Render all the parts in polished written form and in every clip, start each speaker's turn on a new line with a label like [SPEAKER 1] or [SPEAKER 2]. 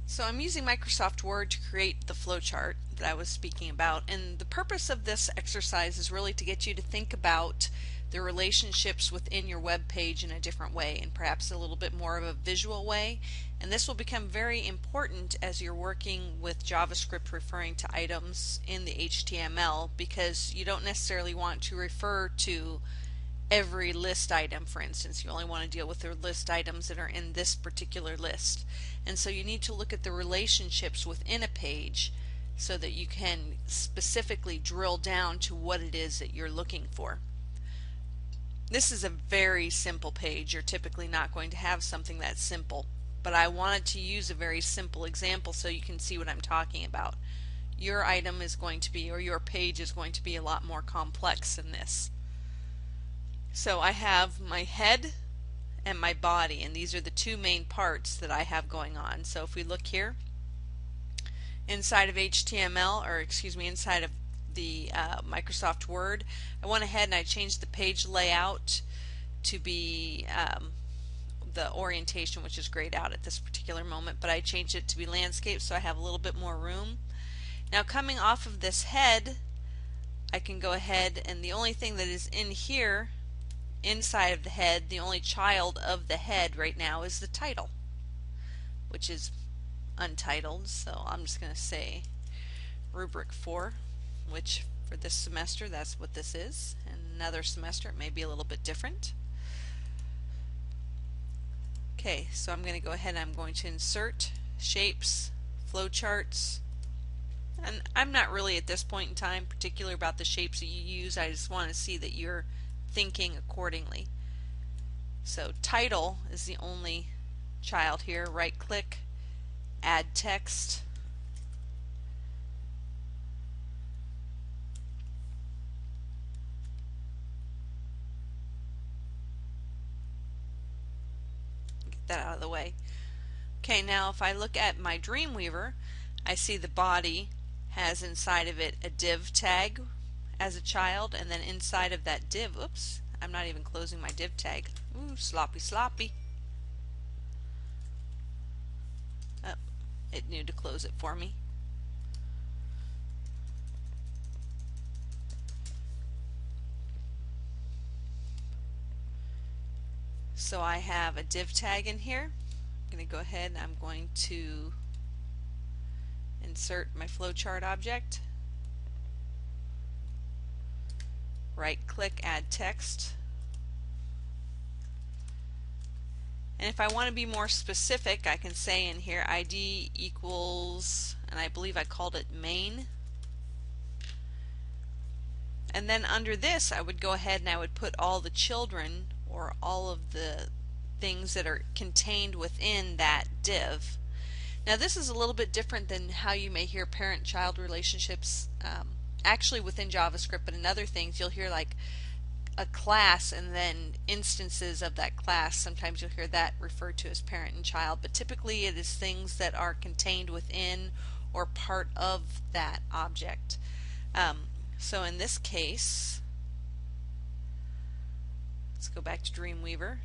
[SPEAKER 1] So I'm using Microsoft Word to create the flowchart that I was speaking about, and the purpose of this exercise is really to get you to think about the relationships within your web page in a different way, and perhaps a little bit more of a visual way. And this will become very important as you're working with JavaScript referring to items in the HTML, because you don't necessarily want to refer to every list item. For instance, you only want to deal with the list items that are in this particular list, and so you need to look at the relationships within a page so that you can specifically drill down to what it is that you're looking for. This is a very simple page. You're typically not going to have something that simple, but I wanted to use a very simple example so you can see what I'm talking about. Your item is going to be, or your page is going to be, a lot more complex than this. So I have my head and my body, and these are the two main parts that I have going on. So if we look here inside of HTML, or excuse me, inside of the Microsoft Word, I went ahead and I changed the page layout to be the orientation, which is grayed out at this particular moment, but I changed it to be landscape so I have a little bit more room. Now coming off of this head, I can go ahead, and the only thing that is in here inside of the head, the only child of the head right now is the title, which is untitled, so I'm just going to say rubric 4, which for this semester that's what this is, and another semester it may be a little bit different. Okay, so I'm going to go ahead and I'm going to insert shapes, flowcharts, and I'm not really at this point in time particular about the shapes that you use. I just want to see that you're thinking accordingly. So title is the only child here. Right click, add text, get that out of the way. Okay, now if I look at my Dreamweaver, I see the body has inside of it a div tag as a child, and then inside of that div, oops, I'm not even closing my div tag. Ooh, sloppy sloppy. Oh, it knew to close it for me. So I have a div tag in here. I'm going to go ahead and I'm going to insert my flowchart object. Right click, add text. And if I want to be more specific, I can say in here ID equals, and I believe I called it main. And then under this I would go ahead and I would put all the children, or all of the things that are contained within that div. Now this is a little bit different than how you may hear parent-child relationships actually within JavaScript, but in other things you'll hear like a class and then instances of that class. Sometimes you'll hear that referred to as parent and child, but typically it is things that are contained within or part of that object. So in this case, let's go back to Dreamweaver.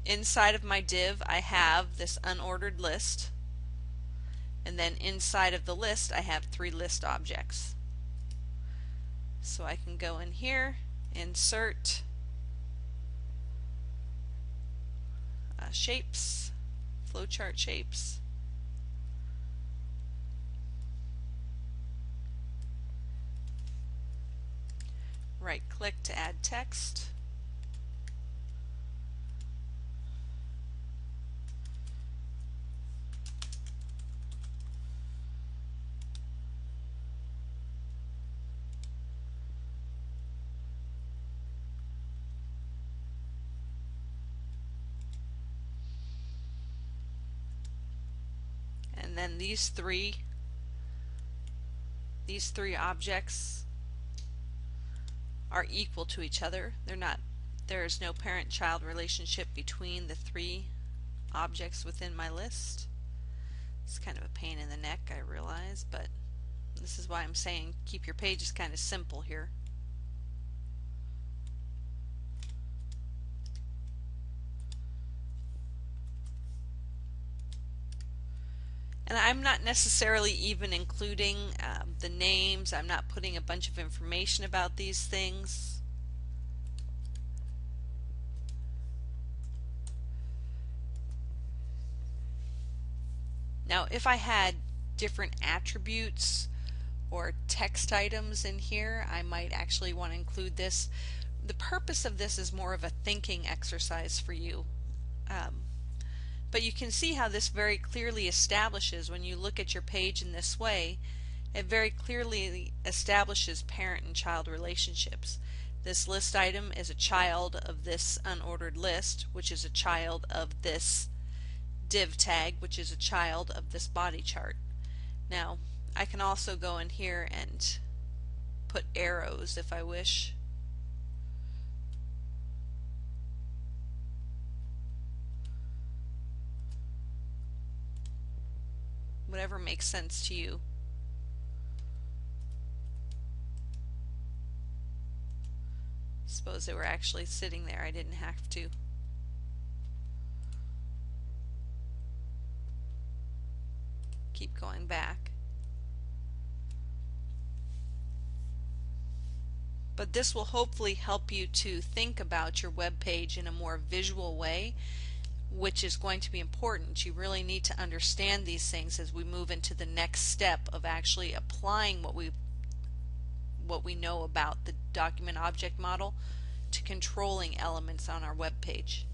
[SPEAKER 1] Inside of my div I have this unordered list, and then inside of the list I have 3 list objects. So I can go in here, insert shapes, flowchart shapes, right click to add text, and then these three objects are equal to each other. There is no parent-child relationship between the 3 objects within my list. It's kind of a pain in the neck, I realize, but this is why I'm saying keep your pages kind of simple here. And I'm not necessarily even including the names. I'm not putting a bunch of information about these things. Now, if I had different attributes or text items in here, I might actually want to include this. The purpose of this is more of a thinking exercise for you. But you can see how this very clearly establishes, when you look at your page in this way, it very clearly establishes parent and child relationships. This list item is a child of this unordered list, which is a child of this div tag, which is a child of this body chart. Now, I can also go in here and put arrows if I wish. Whatever makes sense to you. Suppose they were actually sitting there. I didn't have to. Keep going back. But this will hopefully help you to think about your web page in a more visual way, which is going to be important. You really need to understand these things as we move into the next step of actually applying what we know about the document object model to controlling elements on our web page.